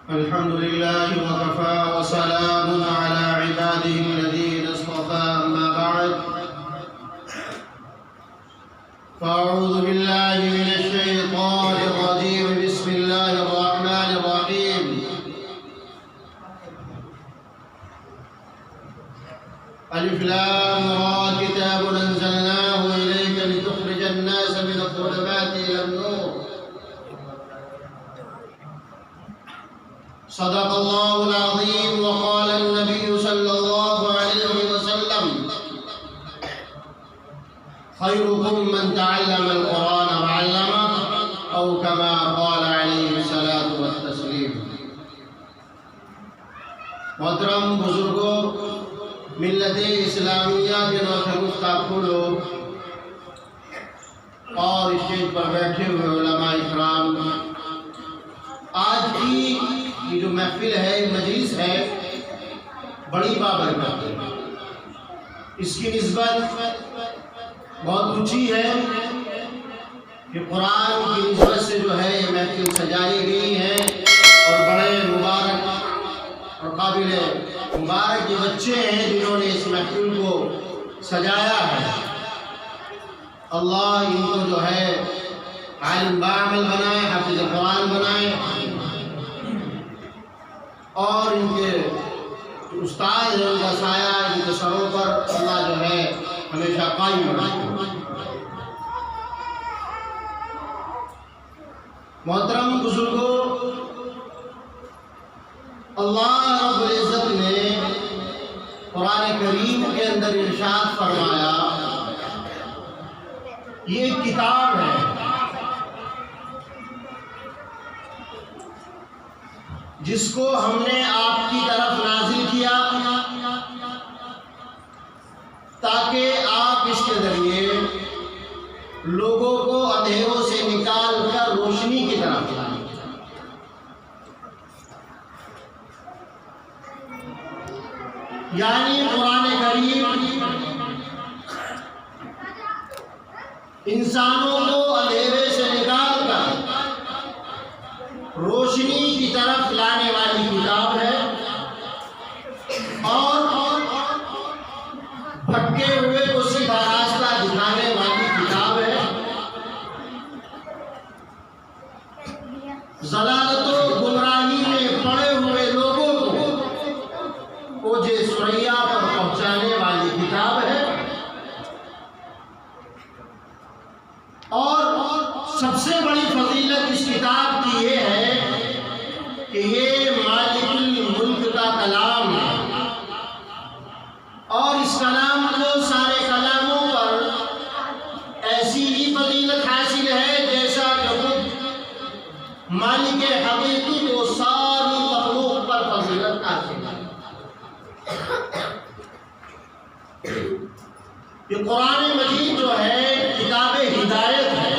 الحمد لله وكفى وسلام على عباده الذين اصطفى أما بعد فأعوذ بالله من الشيطان الرجيم بسم الله الرحمن الرحيم ألف لام را كتاب أنزلناه إليك لتخرج الناس من الظلمات إلى النور صدق الله العظيم وقال النبي صلى الله عليه وسلم خيركم من تعلم القرآن وعلمه أو كما قال عليه الصلاة والتسليم۔ محترم بزرگوں، ملت اسلامیہ کے نوخر گفتگو لوگ اور اسٹیج پر بیٹھے ہوئے علماء اکرام، آج کی یہ جو محفل ہے، مجلس ہے، بڑی بابرکت ہے۔ اس کی نسبت بہت اونچی ہے کہ قرآن کی نسبت سے جو ہے یہ محفل سجائی گئی ہے، اور بڑے مبارک اور قابل مبارک کے بچے ہیں جنہوں نے اس محفل کو سجایا ہے۔ اللہ ان کو جو ہے عالم باعمل بنائے، حافظ قرآن بنائے، اور ان کے استاد ان کا سایہ ان کے سروں پر اللہ جو ہے ہمیشہ قائم رکھے۔ محترم بزرگوں، اللہ رب العزت نے قرآن کریم کے اندر ارشاد فرمایا، یہ ایک کتاب ہے جس کو ہم نے آپ کی طرف نازل کیا تاکہ آپ اس کے ذریعے لوگوں کو اندھیروں سے نکال کر روشنی کی طرف لائیں۔ یعنی قرآن کریم انسانوں کو اندھیرے سے نکال کر روشنی کی طرف لانے والی کتاب ہے، اور بھٹکے ہوئے کو سیدھا راستہ دکھانے والی کتاب ہے۔ ضلالت و گمراہی میں پڑے ہوئے لوگوں کو اوج ثریا پر پہنچانے والی کتاب ہے، اور سب سے بڑی فضیلت اس کتاب کی یہ ہے کہ یہ مالک الملک کا کلام ہے، اور اس کلام کو سارے کلاموں پر ایسی ہی فضیلت حاصل ہے جیسا کہ خود مالک حقیقی کو ساری مخلوق پر فضیلت حاصل ہے۔ یہ قرآن مجید جو ہے کتاب ہدایت ہے۔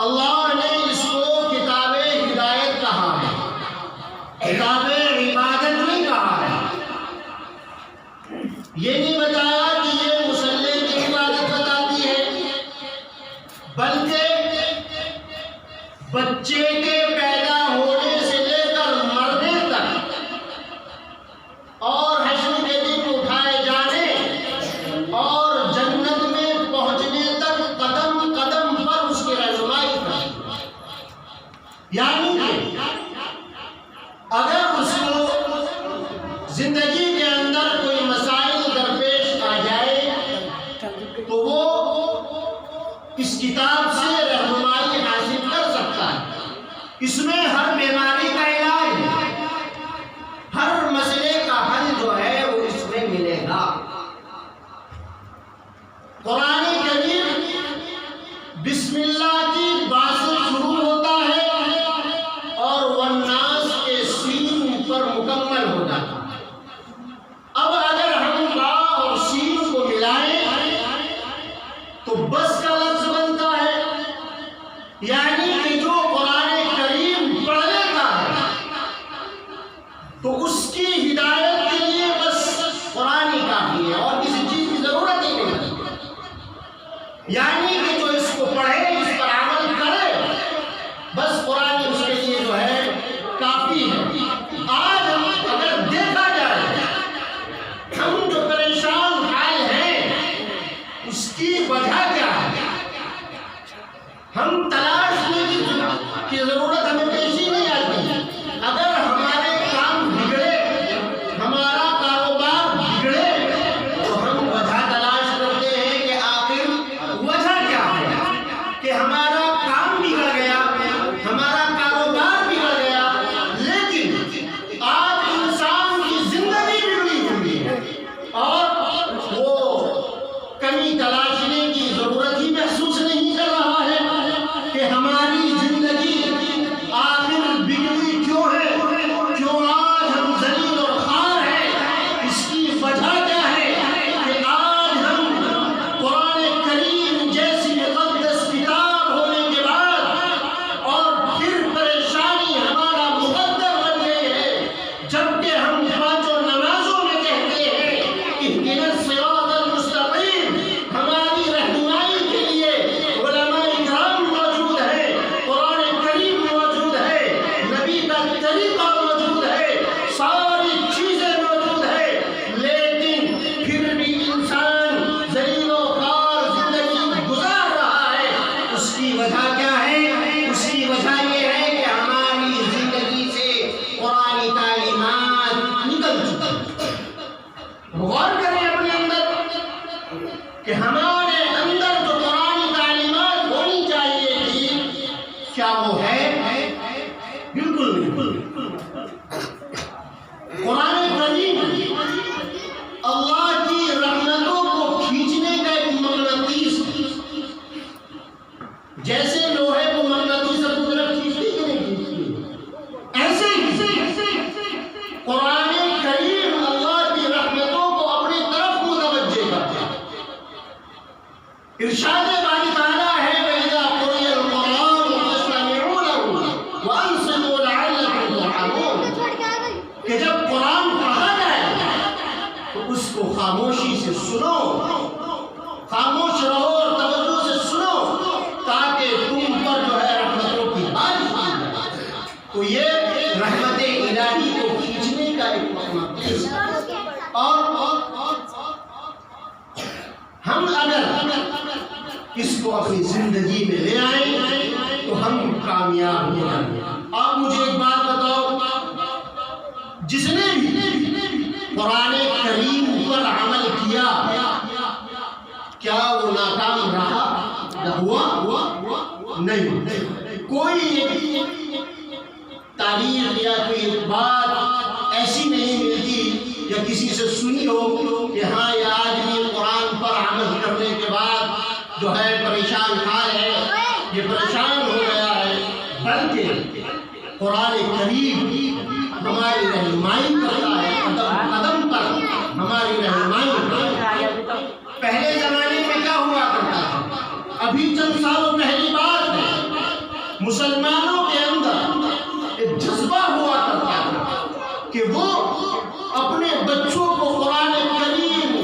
اللہ نے اس کو کتاب ہدایت کہا ہے، کتاب عبادت نہیں کہا ہے۔ یہ نہیں بتایا کہ یہ مصلی کی عبادت بتاتی ہے، بلکہ بچے کے پیدا ہونے سے لے کر مرنے تک اور حشر کے دن اٹھائے جانے اور جنت میں پہنچنے تک قدم قدم پر اس کی رہنمائی کرتی ہے۔ یعنی کہ اگر اس کو زندگی کے اندر کوئی مسائل درپیش آ جائے تو وہ اس کتاب سے رہنمائی حاصل کر سکتا ہے۔ اس میں ہر بیماری کا علاج ہے، ہر مسئلے کا حل جو ہے وہ اس میں ملے گا۔ قرآن کریم بسم اللہ کی بات سے شروع ہوتا ہے اور والناس کے سین پر مکمل ہو جاتا ہے۔ اب اگر ہم با اور سین کو ملائیں تو بس کا لفظ بنتا ہے، یعنی کہ جو قرآن کریم معافی ہے۔ آج اگر دیکھا جائے ہم جو پریشان حال ہیں اس کی وجہ کیا ہے؟ ہم تلاشنے کی ضرورت ہمیں پیش ہی نہیں آتی۔ اگر ہمارے کام بگڑے، ہمارا کاروبار بگڑے، تو ہم وجہ تلاش کرتے ہیں کہ آخر وجہ کیا ہے کہ ہمارا کام بگڑ گیا، ہمارا کاروبار بگڑ گیا۔ لیکن آج انسان کی زندگی بگڑی ہوئی ہے اور وہ کمی تلاشنے کی ضرورت ہی محسوس نہیں کر رہا ہے کہ ہماری زندگی آخر بگڑی کیوں ہے، کیوں آج ہم ذلیل اور خوار ہیں۔ اس کی وجہ کیا ہے کہ آج ہم قرآن کریم جیسی مقدس کتاب ہونے کے بعد اور پھر پریشانی ہمارا مقدر بن گئی ہے، جبکہ ہم پانچوں نمازوں میں کہتے ہیں اہدنا الصراط المستقیم۔ ہماری رہنمائی کے لیے علماء کرام موجود ہیں، قرآن کریم موجود ہے، نبی کا طریقہ موجود ہے، ساری چیزیں موجود ہے، لیکن پھر بھی انسان ذلیل و خوار زندگی گزار رہا ہے۔ اس کی وجہ کیا ہے؟ اس کی وجہ یہ ہے کہ ہماری زندگی سے قرآن تعلیمات نکل چکی ہیں۔ غور کریں اپنے اندر کہ ہمارے اندر جو قرآن تعلیمات ہونی چاہیے تھی، کیا وہ ہے؟ بالکل نہیں۔ قرآن کریم اللہ کی رحمتوں کو کھینچنے کا ایک مغناطیس ہے۔ جیسے لوہے کو مغناطیس اپنی طرف کھینچتی کہ نہیں کھینچتی، ایسے ہی قرآن کریم اللہ کی رحمتوں کو اپنی طرف متوجہ کرتا ہے۔ ارشاد باری تعالیٰ ہے وَإِذَا قُرِئَ الْقُرْآنُ فَاسْتَمِعُوا لَهُ وَأَنصِتُوا لَعَلَّكُمْ تُرْحَمُونَ کہ جب قرآن پڑھا جائے تو اس کو خاموشی سے سنو، خاموش رہو اور توجہ سے سنو تاکہ تم پر جو ہے رحمتوں کی بارش کی جائے۔ تو یہ رحمت الہی کو کھینچنے کا ایک مقصد ہے۔ اور ہم اگر اس کو اپنی زندگی میں لے آئیں تو ہم کامیاب ہو جائیں گے۔ آپ مجھے ایک بات بتاؤ، جس نے بھی قرآن کریم پر عمل کیا کیا وہ ناکام رہا؟ ہوا نہیں۔ کوئی تاریخ یا کوئی بات ایسی نہیں ملتی یا کسی سے سنی ہو کہ ہاں یہ آدمی قرآن پر عمل کرنے کے بعد جو ہے پریشان حال ہے، یہ پریشان ہو گیا ہے، بلکہ قرآن کریم ہماری رہنمائی کرتا ہے، قدم قدم پر ہماری رہنمائی کرتا ہے۔ پہلے زمانے میں کیا ہوا کرتا تھا؟ ابھی چند سالوں پہلی بات ہے، مسلمانوں کے اندر ایک جذبہ ہوا کرتا تھا کہ وہ اپنے بچوں کو قرآن کریم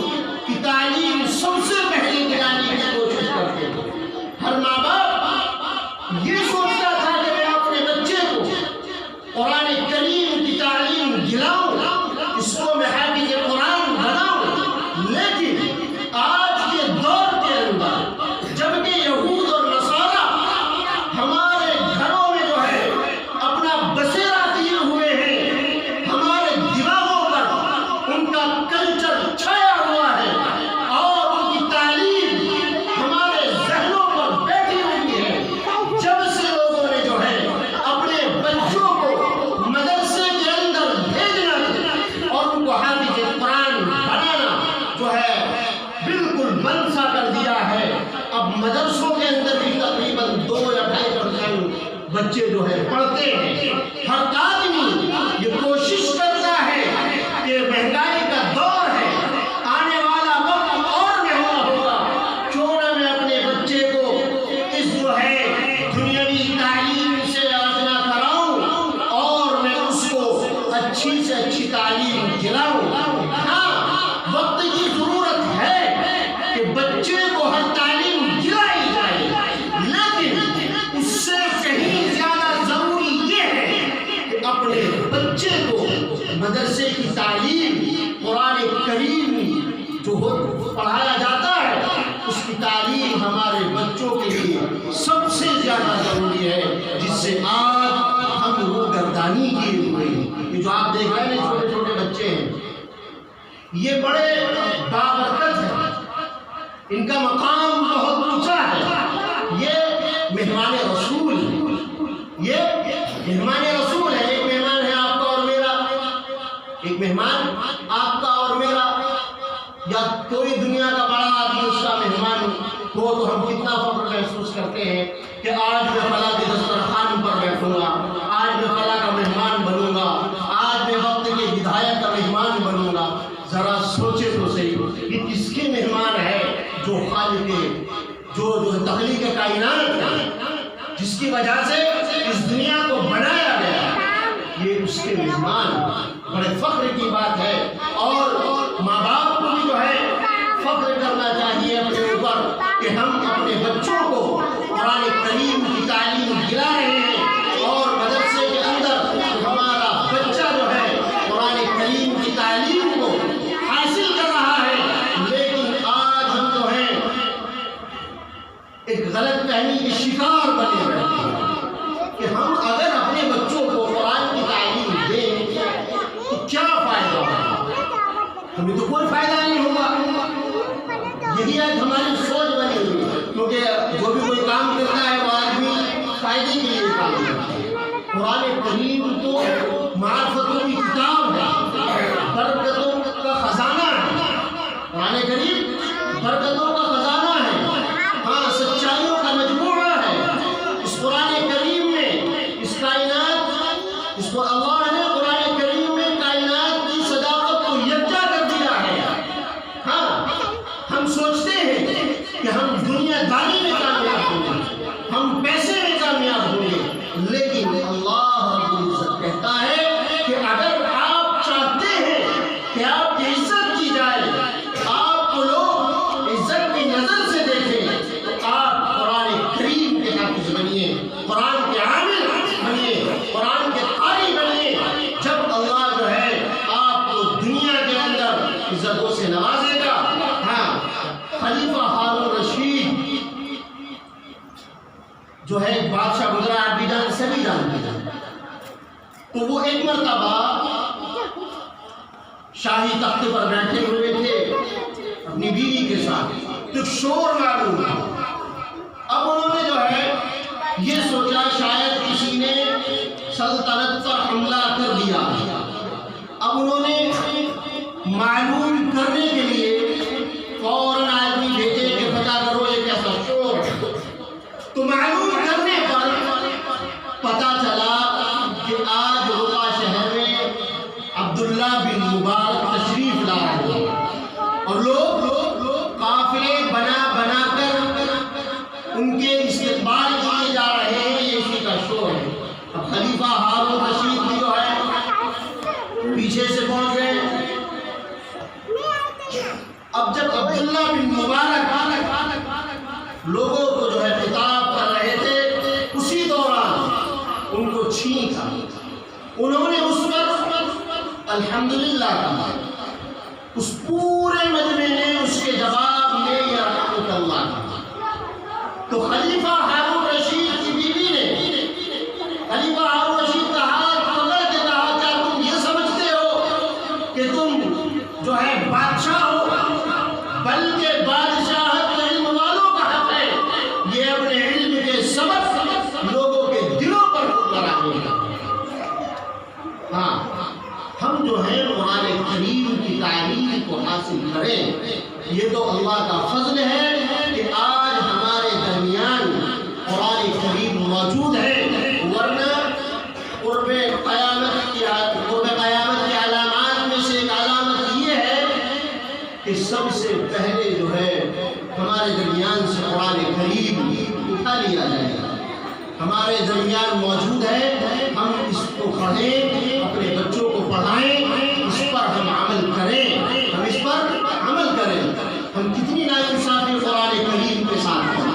کی تعلیم سب سے پہلے دلانے کی کوشش کرتے تھے۔ ہر ماں باپ یہ سوچتا تھا کہ میں اپنے بچے کو قرآن کریم کی تعلیم دلاؤں، اس کو میں حافظ قرآن بناؤں، لیکن آج کے دور کے اندر جبکہ یہود اور نصارہ ہمارے گھروں میں جو ہے اپنا بسیرا دیے ہوئے ہیں، ہمارے دماغوں پر ان کا کلچر چھایا ہوا ہے اور ان کی تعلیم ہمارے ذہنوں پر بیٹھی ہوئی ہے، جب سے لوگوں نے جو ہے اپنے بچوں کو مدرسے کے اندر بھیجنا اور ان کو حافظ قرآن بنانا جو ہے بالکل بند سا کر دیا ہے۔ اب مدرسوں کے اندر بھی تقریباً 2 یا 2.5% بچے جو ہے پڑھتے ہیں۔ ہر آدمی یہ کوشش کرتا ہے کہ مہنگائی کا دور ہے، آنے والا وقت اور مہنگا ہوگا، کیوں نہ میں اپنے بچے کو اس جو ہے دنیاوی تعلیم سے آشنا کراؤں اور میں اس کو اچھی سے اچھی تعلیم دلاؤں۔ ہاں، وقت کی ضرورت ہے کہ بچے کو ہر تعلیم دلائی جائے، لیکن اس سے کہیں زیادہ ضروری یہ ہے کہ اپنے مدرسے کی تعلیم قرآن کریم جو پڑھایا جاتا ہے اس کی تعلیم ہمارے بچوں کے لیے سب سے زیادہ ضروری ہے، جس سے آج ہم روگردانی کیے ہوئے ہیں۔ یہ جو آپ دیکھ رہے ہیں چھوٹے چھوٹے بچے ہیں، یہ بڑے بابرکت ہیں، ان کا مقام بہت اونچا ہے، یہ مہمان رسول ہے، ایک مہمان ہے آپ کا اور میرا، ایک مہمان آپ کا اور میرا، یا کوئی دنیا کا بڑا آدمی اس کا مہمان ہو تو ہم کتنا فخر محسوس کرتے ہیں کہ آج میں فلاں کے دسترخوان پر بیٹھوں گا، آج میں فلاں کا مہمان بنوں گا، آج میں وقت کے ودھایک کا مہمان بنوں گا۔ ذرا سوچے تو صحیح، یہ کس کے مہمان ہے؟ جو خالق جو تخلیق کائنات ہے، جس کی وجہ سے اس دنیا کو بنایا گیا، یہ اس کے مہمان۔ بڑے فخر کی بات ہے، اور ماں باپ کو بھی جو ہے فخر کرنا چاہیے اپنے اوپر کہ ہم اپنے بچوں کو قرآن کریم کی تعلیم دلا رہے ہیں، اور مدرسے کے اندر ہمارا بچہ جو ہے قرآن کریم کی تعلیم کو حاصل کر رہا ہے۔ لیکن آج ہم جو ہیں ایک غلط فہمی کے شکار بنے رہتے ہیں کہ ہم اگر اپنے بچوں کو قرآن کی تعلیم دیں تو کیا فائدہ ہوگا؟ ہمیں تو کوئی فائدہ نہیں ہوگا۔ یہی آج ہماری سوچ بنی ہوئی ہے، کیونکہ جو بھی کوئی کام کرتا ہے وہ آدمی فائدے کے لیے کام کرتا ہے۔ قرآن کریم تو معرفتوں کی کتاب ہے، برکتوں کا خزانہ ہے، قرآن کریم برکتوں کا خزانہ ہے، ہاں سچائیوں کا مجموعہ ہے۔ اس قرآن کریم میں اس کائنات، اس کو اللہ نے قرآن کریم میں کائنات کی صداقت کو یکجا کر دیا ہے۔ ہاں ہم سوچتے ہیں کہ ہم دنیا داری میں کامیاب ہوں گے، ہم پیسے میں کامیاب ہوں گے، لیکن اللہ رب العزت کہتا ہے کہ اگر آپ چاہتے ہیں کہ آپ کی عزت کی جائے، آپ کو لوگ عزت کی نظر سے دیکھیں، تو آپ قرآن کریم کے حافظ بنیے، قرآن کے عامل بنیے، قرآن کے قاری بنیے۔ جب اللہ جو ہے آپ کو دنیا کے اندر عزتوں سے نوازے گا۔ ہاں خلیفہ ہارون رشید جو ہے ایک بادشاہ گزرا، آپ بھی سبھی جانتے ہیں، تو وہ ایک مرتبہ شاہی تخت پر بیٹھے ہوئے تھے اپنی بیوی کے ساتھ، تو شور معلوم ہوا۔ اب انہوں نے جو ہے یہ سوچا شاید کسی نے سلطنت پر حملہ کر دیا۔ اب انہوں نے معلوم کرنے کے لیے فوراً آدمی بھیجے کہ پتہ کرو یہ کیسا شور ہے۔ تو معلوم کرنے پر پتہ چلا کہ آج رقہ شہر میں عبداللہ بن مبارک تشریف لا رہے ہیں، اور لوگ قافلے بنا کر ان کے استقبال کیے جا رہے ہیں، یہ اسی کا شور ہے۔ اب خلیفہ ہارون رشید بھی جو ہے پیچھے سے پہنچ گئے۔ اب جب عبداللہ بن مبارک لوگوں کو جو ہے خطاب کر رہے تھے، اسی دوران ان کو چھینک آئی۔ انہوں نے اس پر الحمدللہ کہا، اس پورے مجمع نے اس کے جواب میں یا رحمت اللہ کہا۔ تو خلیفہ ہارون رشید کی بیوی نے خلیفہ ہارون رشید کا ہاتھ پکڑ کے کہا، کیا تم یہ سمجھتے ہو کہ تم جو ہے بادشاہ ہو؟ بلکہ بادشاہت علم والوں کا حق ہے، یہ اپنے علم کے سبب لوگوں کے دلوں پر حکمرانی ہے۔ ہاں ہم جو ہیں قرآن کریم کی تعلیم کو حاصل کریں، یہ تو اللہ کا فضل ہے کہ آج ہمارے درمیان قرآن کریم موجود ہے، ورنہ قرب قیامت کی علامات میں سے ایک علامت یہ ہے کہ سب سے پہلے جو ہے ہمارے درمیان سے قرآن کریم اٹھا لیا جائے گا۔ ہمارے درمیان موجود ہے، ہم اس کو پڑھیں، اپنے بچوں کو پڑھائیں، اس پر ہم عمل کریں، ہم کتنی ناانصافی قرآن کریم کے ساتھ ہیں۔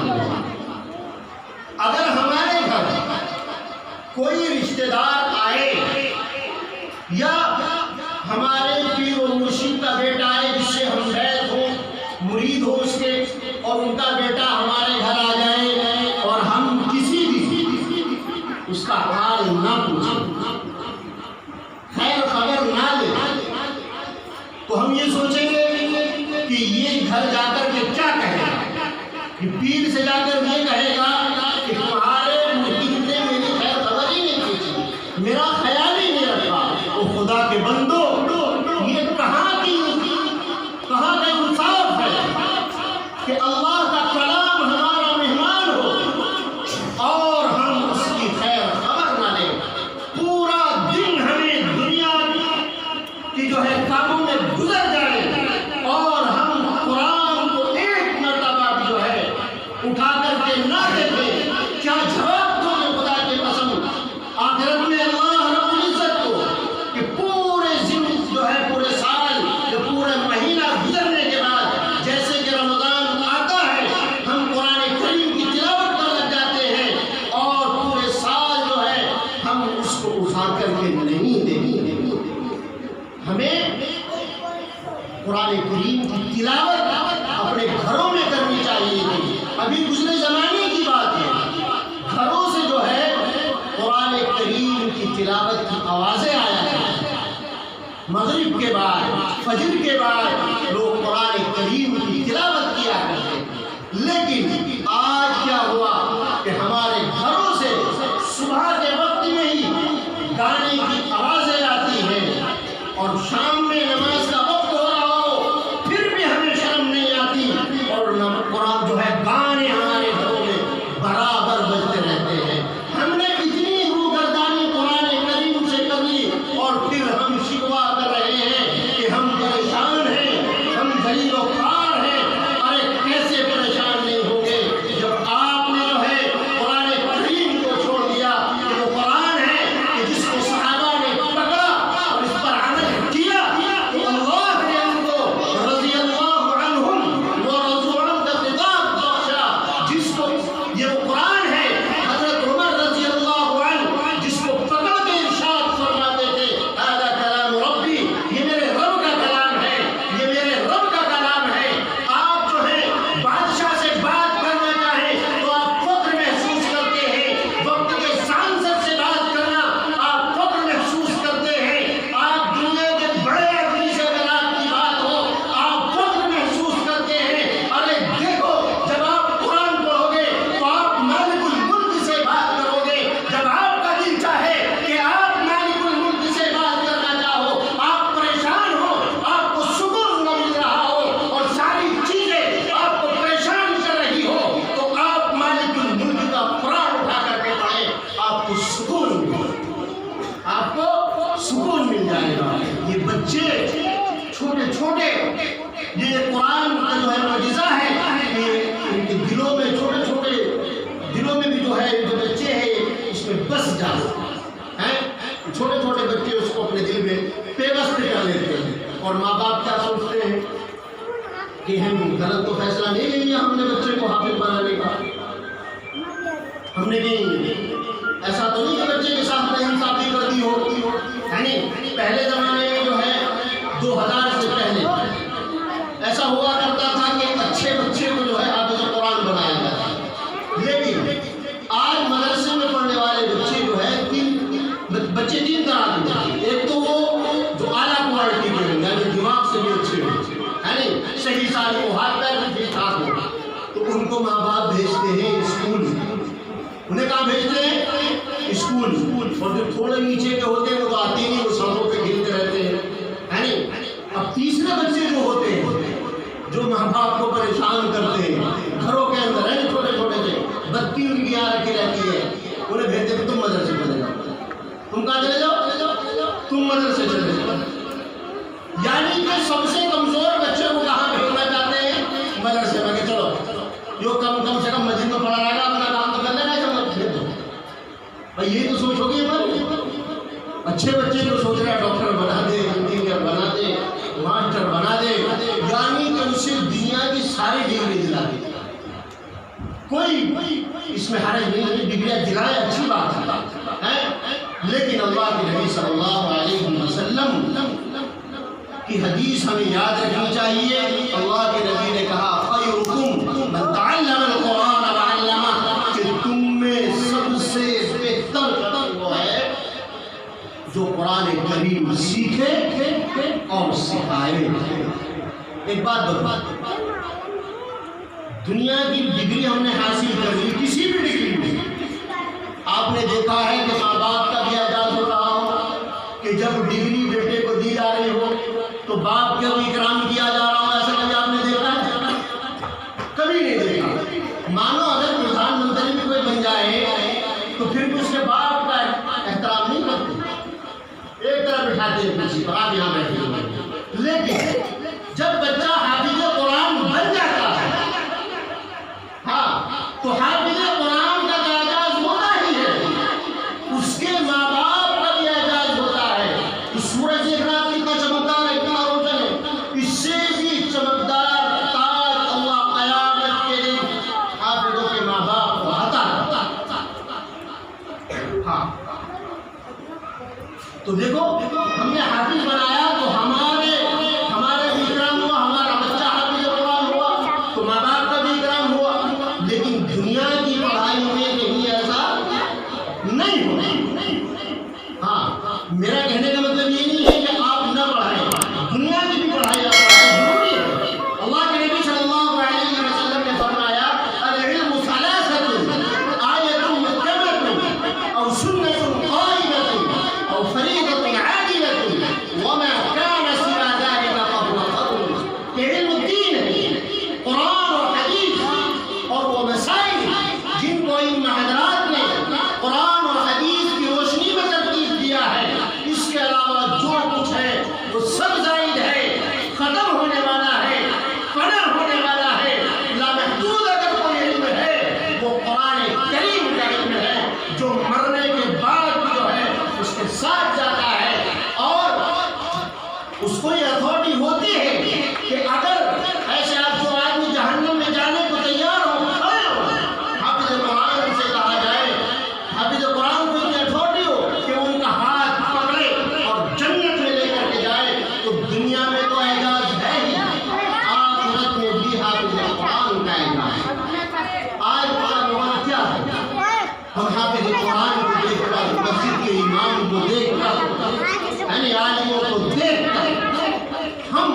اگر ہمارے گھر کوئی رشتہ دار آئے یا ہمارے پیر و مرشد کا بیٹا ہے جس سے ہم بیعت ہوں، مرید ہو اس کے، اور ان کا بیٹا ہمارے گھر آ جائے اور ہم کسی بھی اس کا حال نہ پوچھیں، خیر خبر نہ لیں، تو ہم یہ سوچیں گے کہ یہ گھر جا کر کے کیا کہے گا، کہ پیر سے جا کر یہ کہے گا کہ تمہارے مرید نے میری خیر خبر ہی نہیں پوچھی، میرا خیال ہی نہیں رکھا۔ او خدا کے بندو، یہ کہاں کا انصاف ہے کہ اللہ کا کلام ہمارا مہمان ہو اور ہم اس کی خیر خبر نہ لیں، پورا دن ہمیں دنیا کی جو ہے کاموں میں گزر جائے اور ہم قرآن کو ایک مرتبہ بھی جو ہے اٹھا کر کے نہ دیکھیں، کیا جواب دو گے خدا کے قسم آخرت میں اللہ رب العزت کو کہ پورے زندگی جو ہے پورے سال یا پورے مہینہ گزرنے کے بعد جیسے کہ رمضان آتا ہے ہم قرآن کریم کی تلاوت پر لگ جاتے ہیں اور پورے سال جو ہے ہم اس کو اٹھا کر کے نہیں دیکھیں۔ ہمیں قرآن کریم کی تلاوت اپنے گھروں میں کرنی چاہیے تھی۔ ابھی پچھلے زمانے کی بات ہے، گھروں سے جو ہے قرآن کریم کی تلاوت کی آوازیں آیا کرتی، مغرب کے بعد فجر کے بعد لوگ قرآن کریم کی تلاوت کیا کرتے تھے، لیکن آج کیا ہوا کہ ہمارے گھروں سے صبح کے وقت میں ہی گانے کی آوازیں آتی ہیں اور شام میں نماز کا وقت ہو رہا ہو پھر بھی ہمیں شرم نہیں آتی اور قرآن جو ہے گانے ہمارے گھروں میں برابر بجتے رہتے ہیں۔ ہم نے اتنی روگردانی قرآن کریم سے کر لی اور پھر ہم شکوہ کر رہے ہیں کہ ہم پریشان ہیں، ہم غریب و خوار ہیں۔ ارے کیسے پریشان نہیں ہوں گے جب آپ نے جو ہے قرآن کریم کو چھوڑ دیا، کہ وہ قرآن ہے کہ جس کو صحابہ نے پکڑا اور اس پر عمل کیا تو اللہ نے ان کو رضی اللہ عنہم ورضوا عنہ کا خطاب بخشا۔ جس کو یہ وہ قرآن ہے حضرت عمر رضی اللہ عنہ جس کو پکڑ کے ارشاد فرماتے تھے ھذا کلام ربی، یہ میرے رب کا کلام ہے، یہ میرے رب کا کلام ہے۔ آپ جو ہے بادشاہ سے بات کرنا چاہیں تو آپ فخر محسوس کرتے ہیں، وقت کے سانسد سے بات کرنا آپ فخر محسوس کرتے ہیں، آپ دنیا کے بڑے آدمی سے اگر آپ کی بات ہو آپ فخر محسوس کرتے ہیں۔ ارے دیکھو جب آپ قرآن پڑھو گے تو آپ مالک الملک سے بات کرو گے، جب آپ کا دل چاہے کہ آپ مالک الملک سے بات کرنا چاہو، آپ پریشان ہو، آپ کو سکون نہ مل رہا ہو اور ساری چیزیں آپ کو پریشان کر رہی ہو تو آپ مالک الملک کا قرآن اٹھا کر کے پڑھیں، آپ کو سکون مل جائے گا۔ یہ بچے چھوٹے چھوٹے یہ قرآن کا جو ہے معجزہ ہے کہ ان کے دلوں میں چھوٹے چھوٹے دلوں میں بھی جو ہے جو بچے ہیں اس میں بس جاتے ہیں، چھوٹے چھوٹے بچے اس کو اپنے دل میں پیوست کر لیتے ہیں اور ماں باپ کیا سوچتے ہیں کہ ہم غلط تو فیصلہ نہیں لے لیا ہم نے بچے کو حافظ بنانے کا، ہم نے نہیں ایسا تو نہیں کہ بچے کے ساتھ ناانصافی کر دی ہو، یعنی پہلے زمانے میں جو ہے 2000 سے پہلے ایسا ہوا کرتا تھا کہ اچھے بچے کو جو ہے حافظ قرآن بنایا جاتا، لیکن آج مدرسے میں پڑھنے والے بچے جو ہے تین طرح کے ہیں۔ ایک تو وہ جو اعلیٰ کوالٹی کے ہیں یعنی دماغ سے بھی اچھے ہیں، یعنی صحیح سال کو ہاتھ پیر بھی ٹھیک ٹھاک ہو، تو ان کو ماں باپ بھیجتے ہیں اسکول، انہیں کہاں بھیجتے ہیں اسکول، اور جو تھوڑے نیچے کے ہوتے ہیں وہ تو آتے نہیں، وہ سڑکوں پہ کھیلتے رہتے ہیں، یعنی اب تیسرے بچے جو ہوتے ہیں جو ماں باپ کو پریشان کرتے ہیں گھروں کے اندر ہیں چھوٹے چھوٹے سے، بتی ان کی یہاں رکھی رہتی ہے، انہیں بھیجتے ہیں تم مدرسے چلے جاؤ، تم کہاں چلے جاؤ، تم مدرسے چلے جاؤ، یعنی کہ سب سے کمزور بچے کو کہاں بھیجنا چاہتے ہیں مدرسے میں، کہ چلو جو کم سے کم مسجد میں پڑھا رہے گا اپنا کام تو کر لینا ہے، بھائی یہی تو سوچ ہوگی ہماری۔ اچھے بچے جو سوچ رہے ہیں ڈاکٹر بنا دے، انجینئر بنا دے، ماسٹر بنا دے، یعنی کہ اسے دنیا کی ساری ڈگری دلا دی، کوئی اس میں حرج نہیں ہے، ڈگریاں دلائے اچھی بات ہے، لیکن اللہ کے نبی صلی اللہ علیہ وسلم کی حدیث ہمیں یاد رکھنی چاہیے. اللہ کے نبی نے کہا خیرکم من تعلم القرآن وعلمہ، کہ تم میں سب سے بہتر وہ ہے جو قرآن کریم سیکھے اور سکھائے. ایک بات بتا، دنیا کی ڈگری ہم نے حاصل کر لی، کسی بھی ڈگری میں آپ نے دیکھا ہے کہ ماں باپ کا بھی اعزاز ہو رہا ہو کہ جب ڈگری بیٹے کو دی جا رہی ہو تو باپ کا بھی اکرام کیا جا رہا ہو. ایسا کبھی آپ نے دیکھا ہے؟ کبھی نہیں دیکھا. مانو اگر پردھان منتری بھی کوئی بن جائے تو پھر بھی اس کے باپ کا احترام نہیں کرتے، ایک طرف بٹھاتے ہیں کرسی پر، آپ یہاں بیٹھے ہوئے. لیکن جب بچہ حافظ قرآن بن جاتا ہے تو حافظ قرآن کا اعزاز ہوتا ہی ہے، اس کے ماں باپ کا بھی اعزاز ہوتا ہے. تو سورج دیکھ رہا ہے کتنا چمکدار ہے، کتنا روشن ہے، اس سے بھی چمکدار تاج اللہ قیامت کے دن حافظوں کے ماں باپ کو عطا کرتا. ہاں تو دیکھو ہم نے حافظ بنایا تو ہمارے بھی اکرام ہوا، ہمارا بچہ حافظ قرآن ہوا تو ماں باپ کا بھی اکرام ہوا. لیکن دنیا کی پڑھائی میں کہیں ایسا نہیں ہونا. ہاں میرا کہنے کا مطلب یہ نہیں ہے کہ آپ نہ پڑھائیں، دنیا کی بھی پڑھائی آپ پڑھائیں، ضروری ہے. اللہ کے نبی صلی اللہ علیہ وسلم نے فرمایا العلم ثلاثۃ آیۃ محکمۃ او سنۃ قائمۃ او فریضۃ عاجلۃ وما كان سوى ذلك فهو فضل. کہ علم الدین ہے، قرآن اور حدیث اور وہ مسائل جن کو ان حضرات نے قرآن اور حدیث کی روشنی میں ترتیب دیا ہے، اس کے علاوہ جو کچھ ہے وہ سب زائد ہے، ختم ہونے والا ہے، فنا ہونے والا ہے. لامحدود اگر کوئی علم ہے وہ قرآن کریم کا علم ہے جو مرنے کے بعد جو ہے اس کے ساتھ جاتا ہے. اور اس کو یہ اتھارٹی ہوتی ہے کہ اگر ایسے آپ جو آدمی جہنم میں جانے کو تیار ہو کھڑے ہو، حافظ قرآن سے کہا جائے، حافظ قرآن کو اتنی اتھارٹی ہو کہ ان کا ہاتھ پکڑے اور جنت میں لے کر کے جائے تو دنیا میں تو اعزاز ہے ہی، آخرت میں بھی حافظ قرآن کا اعزاز. آج کا موقع کیا ہے؟ ہم حافظ قرآن کو دیکھ کر، مسجد کے امام کو دیکھ کر، یعنی عالموں کو دیکھ کر ہم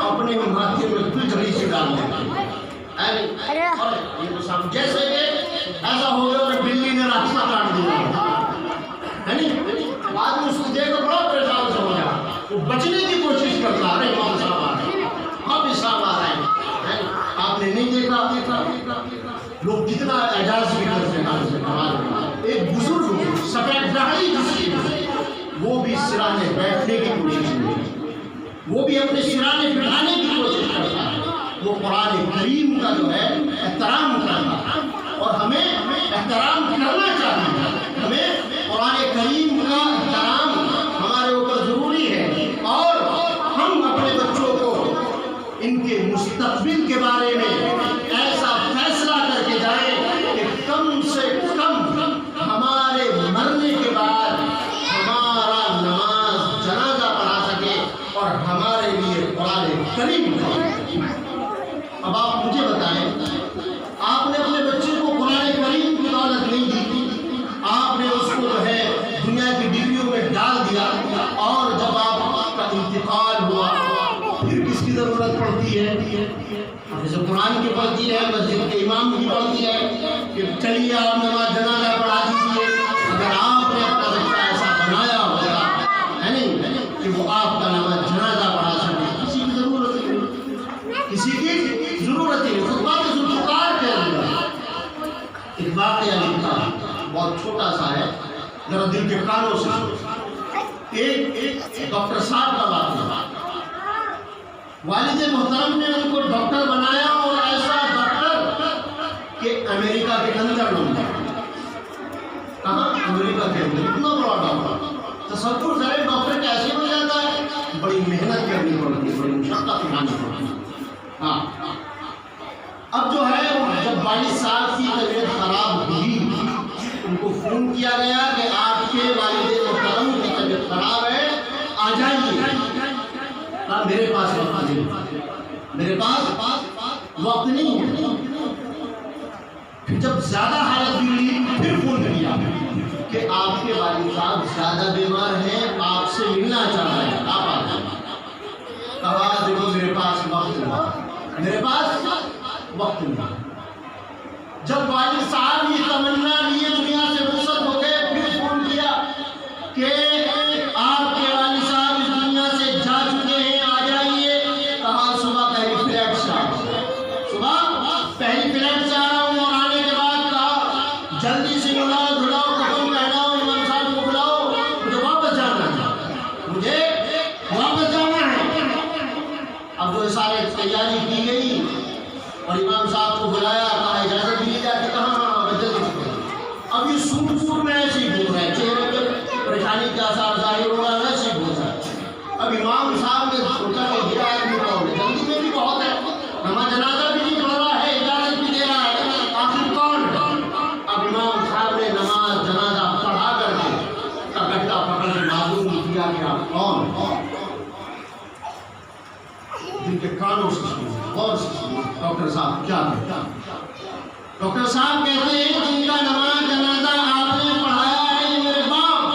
اپنے ماتھے میں پتھری سے ڈال دیتے ہیں. اور جیسے کہ ایسا ہو گیا کہ بلی نے راستہ کاٹ دیا، آدمی اس کو دیکھ کر بڑا پریشان سے ہو گیا، وہ بچنے کی کوشش کرتا ہے. ارے امام صاحب آ رہے ہیں، آپ صاحب آ رہے ہیں. آپ نے نہیں دیکھا لوگ کتنا اعزاز بھی کرتے ہیں. ایک بزرگ سفید داڑھی جس کی وہ بھی سرانے بیٹھنے کی کوشش نہیں، وہ بھی اپنے سرانے بٹھانے کی کوشش کرتا ہے. وہ قرآن کریم کا جو ہے احترام کرتا ہے اور ہمیں احترام کرنا چاہیے. ہمیں قرآن کریم کا احترام ہمارے اوپر ضروری ہے. اور ہم اپنے بچوں کو ان کے مستقبل کے بارے میں ایسا فیصلہ کر کے جائیں کہ کم سے کم ہمارے مرنے کے بعد ہمارا نماز جنازہ پڑھا سکے اور ہمارے لیے قرآن کریم. اب آپ مجھے بتائیں، آپ نے اپنے بچے کو قرآن کریم کی دولت نہیں دی، آپ نے اس کو جو ہے دنیا کی ڈگریوں میں ڈال دیا، اور جب آپ کا انتقال ہوا پھر کس کی ضرورت پڑتی ہے؟ جیسے قرآن کی پڑھتی ہے، مسجد کے امام کی پڑھتی ہے کہ چلیے آپ نماز جنازہ پڑھا دیجیے. اگر آپ نے اپنا بچہ ایسا بنایا ہوگا ہے نہیں کہ وہ آپ کا نماز جنازہ پڑھا سکے، کسی کی ضرورت نہیں، کسی کی ضرورت نہیں. خطبہ کے ذوالفقار کے اندر ایک واقعہ لکھا، بہت چھوٹا سا ہے، ذرا دل کے کانوں سے. ایک ڈاکٹر صاحب کا واقعہ، والد محترم نے ان کو ڈاکٹر بنایا، اور ایسا ڈاکٹر کہ امریکہ کے اندر لوگ کہاں، امریکہ کے اندر اتنا بڑا ڈاکٹر. تصور کریں ڈاکٹر کیسے ہو جاتا ہے؟ بڑی محنت کرنی پڑتی ہے، بڑی مشقت اٹھانی پڑتی ہے. ہاں اب جو ہے جب 22 سال کی طبیعت خراب ہوئی، ان کو فون کیا گیا کہ آپ کے والد محترم کی طبیعت خراب ہے، آ جائیے. اب میرے پاس وقت نہیں، میرے پاس وقت نہیں ہے۔ پھر جب زیادہ حالت بگڑی پھر فون کیا کہ آپ کے والد صاحب زیادہ بیمار ہیں، آپ سے ملنا چاہ رہے ہیں، آپ آ جائیں۔ کہا دیکھو میرے پاس وقت نہیں، میرے پاس وقت نہیں۔ جب والد صاحب یہ تمنا لیے دنیا سے رخصت ہو گئے، پھر فون کیا کہ آپ کے والد صاحب اس دنیا سے جا چکے ہیں، آ جائیے۔ کہا صبح پہلی فلائٹ سے آ رہا ہوں، صبح پہلی فلائٹ سے آ رہا ہوں، اور آنے کے بعد کہا جلدی سے نہلاؤ دھلاؤ کپڑے پہناؤ، امام صاحب کو بلاؤ، مجھے واپس جانا ہے، مجھے واپس جانا ہے۔ اب جو سارے تیاری کی گئی اور امام صاحب کو بلایا، کہا اجازت دی جاتی، کہاں جلدی سے۔ اب یہ سوٹ میں ایسے ہی بول رہے ہیں، چہرے پہ پریشانی کا اثر ظاہر ہو رہا ہے، ویسے ہی بول رہا ہے۔ اب امام صاحب نے سوچا کہ یہ آدمی کون ہے، جلدی میں بھی بہت ہے، نماز جنازہ بھی نہیں پڑھ رہا ہے، اجازت بھی دے رہا ہے، آخر کون ہے؟ اب امام صاحب نے نماز جنازہ پڑھا کر کے گڈھا پکڑ کے معلوم کیا کہ آپ کون ہیں۔ جن کے کانوں سے سنو، غور سے سنو، ڈاکٹر صاحب کیا کہتے ہیں؟ ڈاکٹر صاحب کہتے ہیں جن کا نماز جنازہ آپ نے پڑھایا ہے، یہ میرے باپ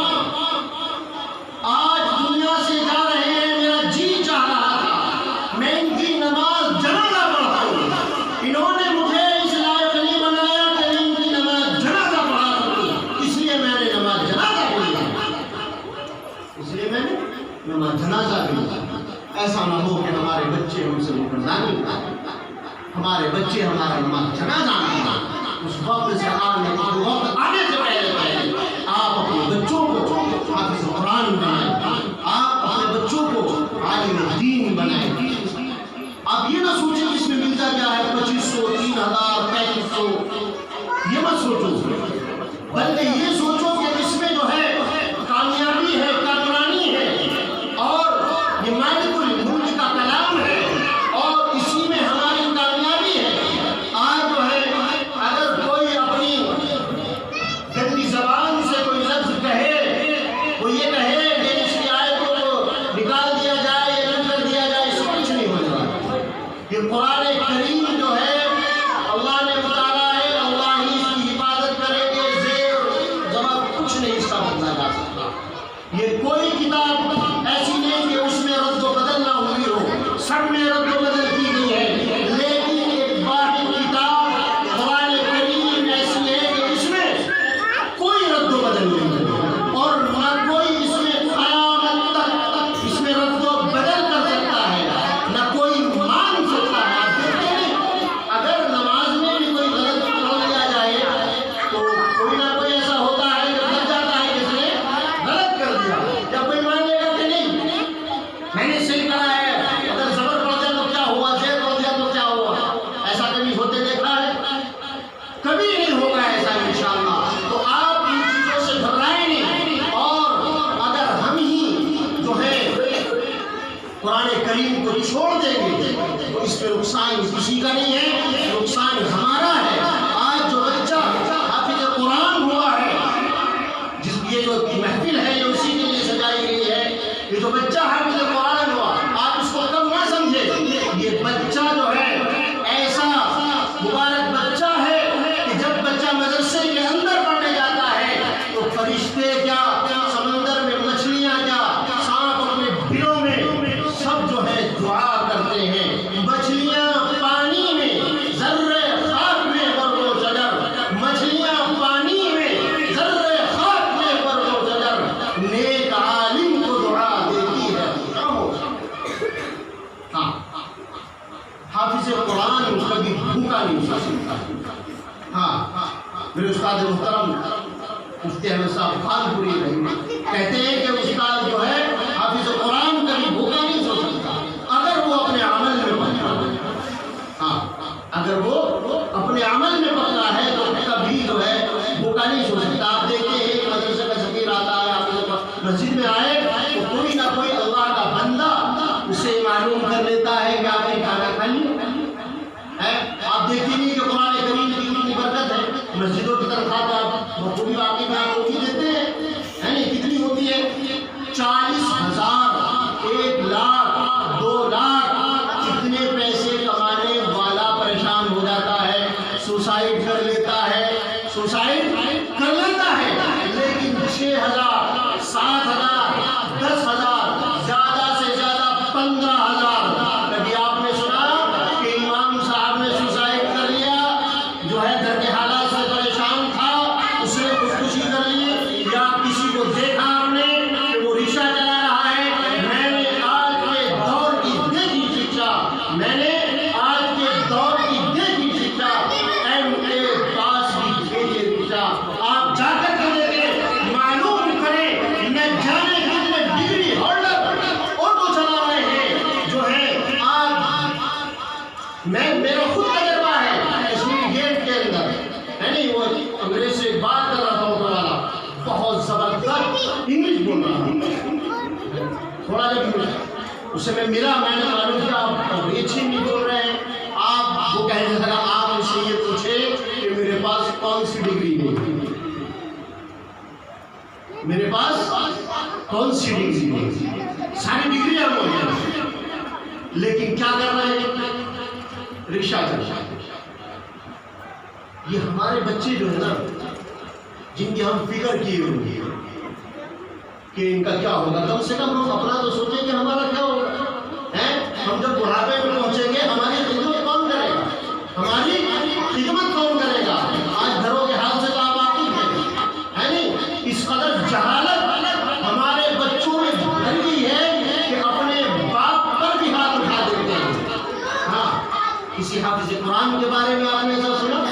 آج دنیا سے جا رہے ہیں، میرا جی چاہ رہا تھا میں ان کی نماز جنازہ پڑھاؤں، انہوں نے مجھے اس لائق نہیں بنایا کہ میں ان کی نماز جنازہ پڑھا سکوں، اس لیے میں نے نماز جنازہ پڑھی، اس لیے میں نے نماز جنازہ پڑھی۔ ایسا نہ ہو کہ ہمارے بچے ہم سے مقررانی کریں، ہمارے بچے ہمارا نماز جنازہ کریں۔ اس وقت سے آنے سے پہلے آپ اپنے بچوں کو حافظ قرآن بنائیں، آپ اپنے بچوں کو عالم دین بنائیں۔ آپ یہ نہ سوچیں اس میں ملتا کیا ہے 2500 3000 3500، یہ مت سوچو، بلکہ یہ سوچو کہ اس میں جو ہے کامیابی ہے، کامرانی ہے، اور یہ مالک الملک کا کلام ہے، اور اسی میں ہماری کامیابی ہے۔ آج جو ہے اگر کوئی اپنی گندی زبان سے کوئی لفظ کہے، وہ یہ کہے کہ اس کی آیتوں کو نکال دیا جائے یا رد کر دیا جائے، اس سے کچھ نہیں ہونے والا۔ یہ قرآن کریم جو ہے اللہ نے اتارا ہے، اللہ ہی اس کی حفاظت کرے گے، زیر زبر کچھ نہیں اس کا بدلا جا سکتا۔ یہ کوئی کتاب ایسی نہیں کہ اس میں رد و بدل نہ ہوئی ہو، سب میں رد و بدل کی گئی ہے، لیکن ایک واحد کتاب قرآن کریم ایسی ہے کہ اس میں کوئی رد و بدل نہیں ہے، اور نہ کوئی اس میں قیامت تک اس میں رد و بدل کر سکتا ہے، نہ کوئی مان سکتا ہے۔ آپ دیکھتے ہیں اگر نماز میں بھی کوئی غلط پڑھ لیا جائے تو کوئی نہ کوئی ایسا ہوتا ہے کہ لگ جاتا ہے کہ اس نے غلط کر دیا، یا کوئی مان لے گا کہ نہیں میں نے صحیح کرا ہے، اگر زبر پڑ جائے تو کیا ہوا، زیر پڑ جائے تو کیا ہوا؟ ایسا کبھی ہوتے دیکھا ہے؟ کبھی نہیں ہوگا ایسا انشاءاللہ۔ تو آپ ان چیزوں سے گھبرائیں نہیں، اور اگر ہم ہی جو ہے قرآن کریم کو چھوڑ دیں گے تو اس میں نقصان کسی کا نہیں ہے، نقصان ہمارا ہے۔ آج جو بچہ حافظ قرآن ہوا ہے، یہ جو محفل ہے جو اسی کے لیے سجائی گئی ہے، یہ جو بچہ حافظ قرآن ہوا، آپ اس کو کم نہ سمجھے، یہ بچہ جو ہے ایسا مبارک بچہ ہے کہ جب بچہ مدرسے کے اندر پڑھنے جاتا ہے تو فرشتے کیا، سمندر میں مچھلیاں کیا، سانپ اپنے بلوں میں سب جو ہے دعا کرتے ہیں۔ مچھلیاں پانی میں، ذرے خاک میں برگ و شجر، مچھلیاں پانی میں، ذرے خاک میں برگ و شجر، نیک عالم کو دعا دیتی ہے۔ ہاں، حافظ قرآن کبھی بھوکا نہیں سو سکتا۔ ہاں، میرے استاد محترم مفتی احمد صاحب خان پوری کہتے ہیں کہ استاد جو ہے حافظ قرآن کبھی بھوکا نہیں سو سکتا اگر وہ اپنے عمل میں پکا ہے۔ ہاں، اگر وہ اپنے عمل میں پکا ہے تو کبھی جو ہے بھوکا نہیں سو سکتا۔ آپ دیکھتے ہیں ایک مدرسے کا ذکر آتا ہے، آپ مسجد میں آئے تو کوئی نہ کوئی اللہ کا بندہ اسے معلوم کر لیتا ہے کہ آپ نے کھانا کھا لیا ہے۔ آپ دیکھتے نہیں کہ قرآن کریم کی کتنی برکت ہے، مسجدوں کی تنخواہ تو آپ بخوبی واقعی میں آپ کو دیتے ہیں، کتنی ہوتی ہے؟ 40,000 1,00,000 2 تھوڑا جب اسے میں ملا میں نے معلوم کیا آپ انگریزی نہیں بول رہے ہیں آپ وہ کہنے لگا آپ مجھ سے یہ پوچھے کہ میرے پاس کون سی ڈگری ہے میرے پاس کون سی ڈگری ہے ساری ڈگریاں موجود ہیں لیکن کیا کر رہے ہیں رکشہ چل رہا ہے یہ ہمارے بچے جو ہے نا جن کی ہم فکر کیے ہوئے کہ ان کا کیا ہوگا کم سے کم ہم اپنا تو سوچیں کہ ہمارا کیا ہوگا ہم جب بڑھاپے میں پہنچیں گے ہماری خدمت کون کرے گا ہماری خدمت کون کرے گا آج گھروں کے حال سے تو آپ واقف ہے نہیں اس قدر جہالت ہمارے بچوں میں بھر گئی ہے کہ اپنے باپ پر بھی ہاتھ اٹھا دیتے ہیں ہاں کسی حافظ قرآن کے بارے میں آپ نے ایسا سنا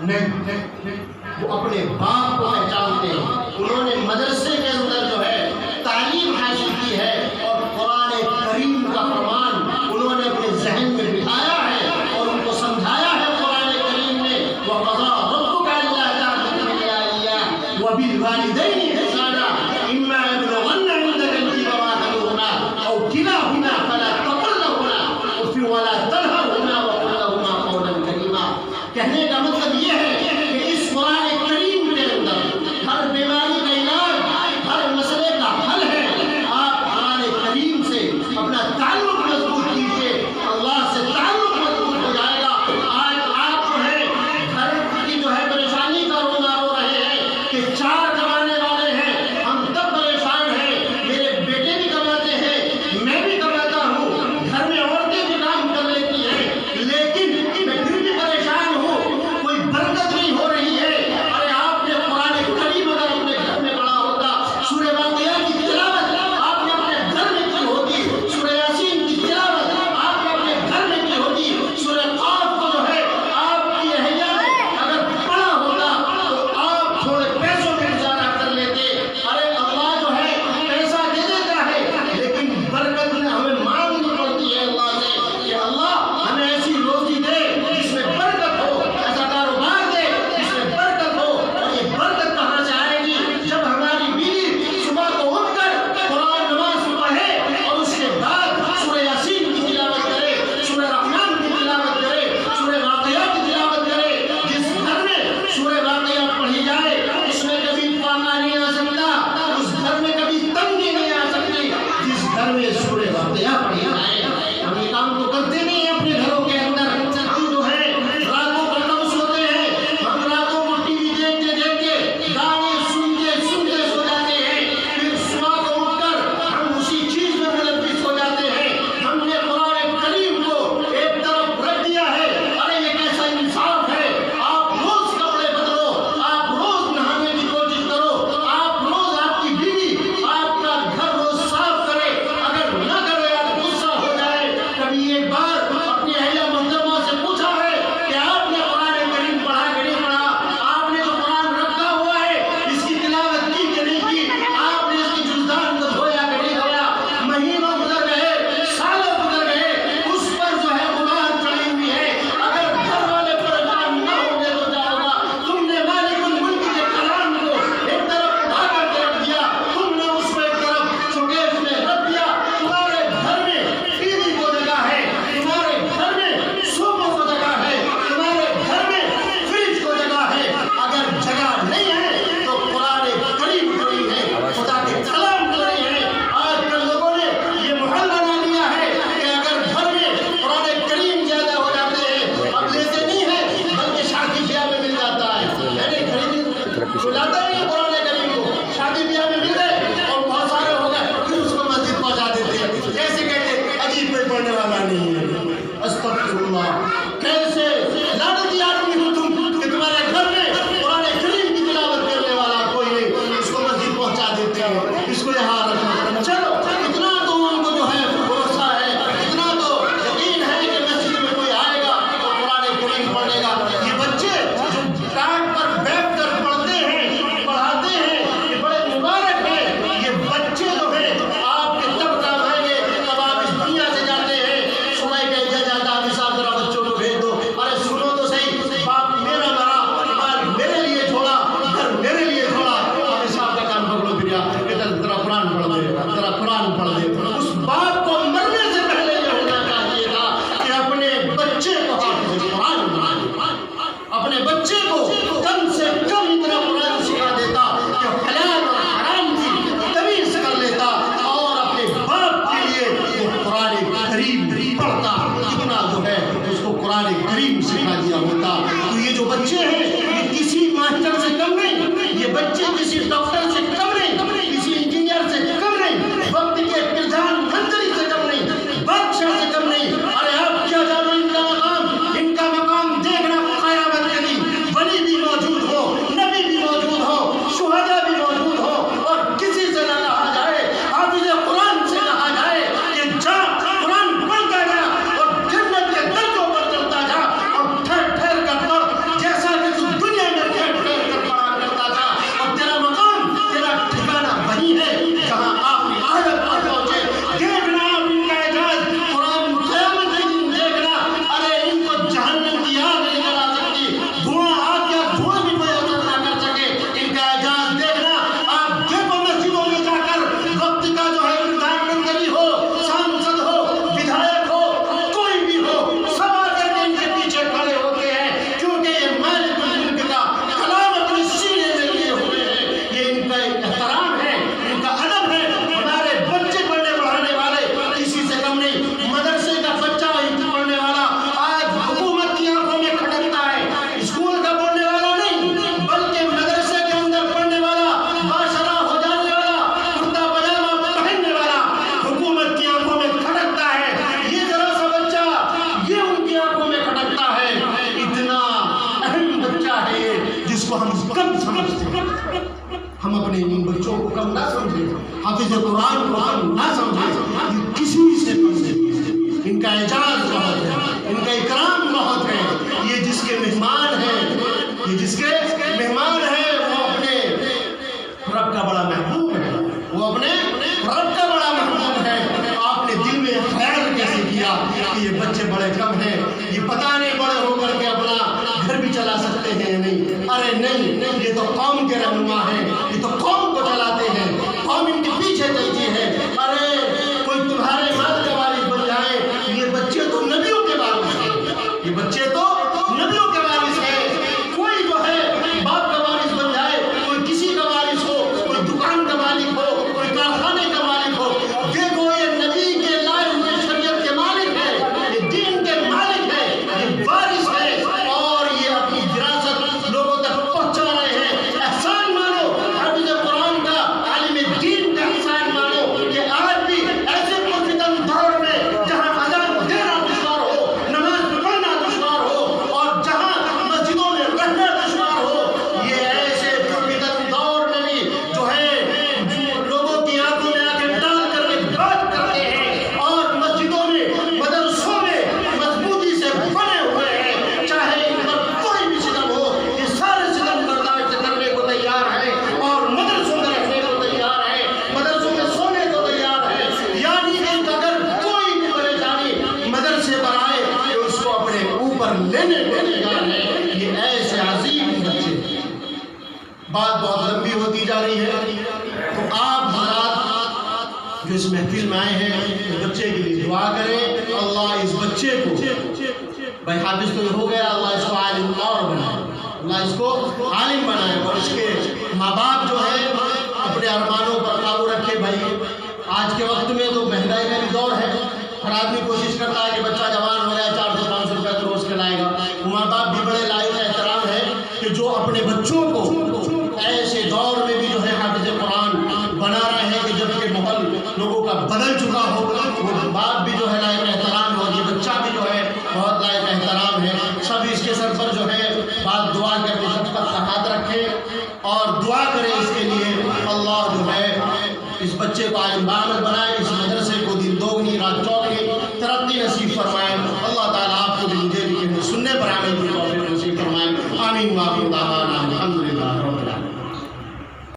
نہیں وہ اپنے باپ کو پہچانتے ہیں انہوں نے مدرسے کے اندر جو ہے تعلیم حاصل کی ہے اور قرآن کریم کا فرمان انہوں نے اپنے ذہن میں بٹھایا ہے اور ان کو سمجھایا ہے قرآن کریم نے وَقَضَىٰ رَبُّكَ أَلَّا تَعْبُدُوا إِلَّا إِيَّاهُ وَبِالْوَالِدَيْنِ إِحْسَانًا إِمَّا يَبْلُغَنَّ عِندَكَ الْكِبَرَ أَحَدُهُمَا أَوْ كِلَاهُمَا فَلَا تَقُل لَّهُمَا أُفٍّ وَلَا تَنْهَرْهُمَا وَقُل لَّهُمَا قَوْلًا كَرِيمًا کہنے کا مطلب یہ ہے کہ اس قرآن کریم کے اندر ہر بیماری کا علاج ہر مسئلے کا حل ہے آپ قرآن کریم سے اپنا تعلق مضبوط کیجیے اللہ سے تعلق مضبوط ہو جائے گا آج آپ جو ہے گھر کی جو ہے پریشانی کا رونا رو رہے ہیں کہ 4 کمانے والے ہیں ہم تب پریشان ہیں میرے بیٹے بھی کماتے ہیں میں بھی کماتا ہوں گھر میں عورتیں بھی کام کر لیتی ہیں لیکن میں پھر بھی پریشان ہوں کوئی برکت نہیں ہو رہی ہے ارے آپ نے قرآن کریم اگر اپنے گھر میں پڑھا ہوتا سورہ واقعہ کی تلاوت آپ نے اپنے گھر میں کی ہوتی سورہ یاسین کی تلاوت آپ نے اپنے گھر میں کی ہوتی سورہ قاف کو جو ہے آپ کی اہلیہ نے اگر پڑھا ہوتا تو آپ تھوڑے پیسوں میں گزارا کر لیتے ارے اللہ جو ہے پیسہ دے دیتا ہے لیکن برکت ہمیں مانگنی پڑتی ہے اللہ سے کہ اللہ ہمیں ایسی روزی دے جس میں برکت ہو ایسا کاروبار دے جس میں برکت ہو اور یہ برکت کہاں سے آئے گی جب ہماری بیوی صبح کو اٹھ کر قرآن نماز پڑھے اور اس کے بعد سورہ یاسین کی تلاوت کرے سورہ رحمان کی تلاوت کرے سورہ واقعہ کی تلاوت کرے جس گھر میں سورہ واقعہ پڑھی جائے اس میں کبھی پانا نہیں آ سکتا اس گھر میں کبھی تنگی نہیں آ سکتی جس گھر میں سورہ واقعہ پڑھی جائے ہم یہ کام تو کرتے نہیں ہیں اپنے گھروں کے اندر ہم جو ہے راتوں کو کم سوتے ہیں ہم راتوں کو ٹی وی دیکھتے دیکھتے گانے سنتے سنتے سو جاتے ہیں پھر صبح کو اٹھ کر ہم اسی چیز میں ملوث ہو جاتے ہیں ہم نے قرآن کریم کو ایک طرف رکھ دیا ہے ارے یہ کیسا انصاف ہے آپ روز کپڑے بدلو آپ روز نہانے کی کوشش کرو آپ روز آپ کی بیوی آپ کا گھر روز صاف کرے اگر نہ کرے آپ غصہ ہو جائے کبھی ایک بار اپنی اہلیہ محترمہ سے پوچھا ہے کہ آپ نے قرآن کریم پڑھا کہ نہیں پڑھا آپ نے جو قرآن رکھا ہوا ہے اس کی تلاوت کی کہ نہیں کی آپ نے اس کی جلدان کو دھویا کہ نہیں دھویا مہینوں گزر گئے سالوں گزر گئے اس پر جو ہے غبار چڑھی ہوئی ہے اگر گھر والے پریشان نہ ہوں گے تو کیا ہوگا تم نے مالک الملک کے کلام کو ایک طرف اٹھا کر کے رکھ دیا تم نے اس کو ایک طرف شوکیس میں رکھ دیا تمہارے گھر میں ٹی وی کو جگہ ہے تمہارے گھر میں صوفوں کو جگہ ہے تمہارے گھر میں فریج کو جگہ ہے اگر جگہ نہیں ہے تو قرآن کریم نہیں ہے خدا کے کلام نہیں ہے آج کل لوگوں نے یہ محل بنا لیا ہے کہ اگر گھر میں قرآن کریم زیادہ ہو جاتے ہیں اب لیتے نہیں ہے بلکہ شادی بیاہ میں مل جاتا ہے یعنی خرید تو لاتا نہیں ہے قرآن کریم کو شادی بیاہ میں مل گئے اور بہت سارے ہو گئے پھر اس کو مسجد پہنچا دیتے ہیں کیسے کہتے عجیب کوئی پڑھنے والا نہیں ہے استغفر اللہ کیسے لعنتی آدمی ہو تم کہ تمہارے گھر میں قرآن کریم کی تلاوت کرنے والا کوئی نہیں اس کو مسجد پہنچا دیتے ہیں اس کو یہاں رکھو چلو اتنا تو ان کو جو ہے بھروسہ ہے اتنا تو یقین ہے کہ مسجد میں کوئی آئے گا تو قرآن کریم پڑھے گا یہ بچے جو ٹانگ پر بیٹھ کر پڑھتے ہیں پڑھاتے ہیں یہ بڑے مبارک ہیں یہ بچے جو ہیں آپ کے تب کام آئیں گے تب آپ اس دنیا سے جاتے ہیں صبح کہہ جاتا ہے صاحب ذرا بچوں کو بھیج دو ارے سنو تو صحیح باپ میرا مرا مال میرے لیے چھوڑا گھر میرے لیے چھوڑا اب صاحب کا کام پکڑو پھر ذرا قرآن پڑھ دے ذرا قرآن پڑھ حافظ قرآن کو ہم نہ سمجھیں یہ کسی سے کم نہیں. ان کا اعزاز بہت ہے، ان کا اکرام بہت ہے. یہ جس کے مہمان ہیں، یہ جس کے مہمان ہیں، وہ اپنے رب کا بڑا محبوب ہے، وہ اپنے رب کا بڑا محبوب ہے. آپ نے دل میں خیال کیسے کیا کہ یہ بچے بڑے کم ہیں، یہ پتہ نہیں بڑے ہو کر کے اپنا گھر بھی چلا سکتے ہیں یا نہیں. ارے نہیں، یہ تو قوم کے رہنما ہیں، یہ تو قوم کو چلاتے ہیں، قوم ان کے پیچھے چلتی ہے. ارے کوئی تمہارے مال کا وارث بن جائے، یہ بچے تو نبیوں کے وارث ہیں، یہ بچے تو نبیوں کے وارث ہیں. کوئی جو ہے باپ کا وارث بن جائے، کوئی کسی کا وارث ہو، کوئی دکان کا مالک ہو، کوئی کارخانے کا مالک ہو، دیکھو یہ نبی کے لائے ہوئے شریعت کے مالک ہے، یہ دین کے مالک ہے، یہ وارث ہے، اور یہ اپنی وراثت لوگوں تک پہنچا رہے ہیں. احسان مانو حافظ قرآن کا، عالم دین کا احسان مانو کہ آج بھی ایسے پرفتن دور میں جہاں اذان دینا دشوار ہو، نماز پڑھنا دشوار ہو، اور جہاں مسجدوں میں رہنا دشوار ہو، یہ ایسے پرفتن دور میں بھی جو ہے لوگوں کی آنکھوں میں آنکھیں ڈال کر کے بات کرتے ہیں، اور مسجدوں میں مدرسوں میں مضبوطی سے بنے ہوئے ہیں. چاہے ان پر کوئی بھی ستم ہو، یہ سارے ستم برداشت کرنے کو تیار ہیں، اور مدرسوں میں رہنے کو تیار ہیں، مدرسوں میں سونے کو تیار ہیں. یعنی کہ اگر کوئی بھی پریشانی مدرسے پر آئے تو اس کو اپنے اوپر لینے کو تیار ہے. یہ ایسے عظیم بچے ہیں. بات بہت لمبی ہوتی جا رہی ہے، تو آپ حضرات جو اس محفل میں آئے ہیں اس بچے کے لیے دعا کریں. اللہ اس بچے کو، بھائی حافظ تو ہو گیا، اللہ اس کو عالم اور بنائے، اللہ اس کو عالم بنائے، اور اس کے ماں باپ جو ہے اپنے ارمانوں پر قابو رکھے. بھائی آج کے وقت میں تو مہنگائی کا بھی دور ہے، ہر آدمی کوشش کرتا ہے کہ بچہ جوان ہو جائے 400-500 روپے تو روز کے لائے گا. ماں باپ بھی بڑے لائق احترام ہے کہ جو اپنے بچوں کو ایسے دور میں بھی جو ہے حافظ قرآن بنا رہے ہیں کہ جب کہ ماحول لوگوں کا بدل چکا ہو، وہ باپ بھی جو ہے لائق احترام ہے، اور یہ بچہ بھی جو ہے بہت لائق احترام ہے. سب اس کے سر پر جو ہے بات دعا کر کے شفقت کا ہاتھ رکھیں اور دعا کریں اس کے لیے. اللہ جو ہے اس بچے کو عالم بامد بنائے، اس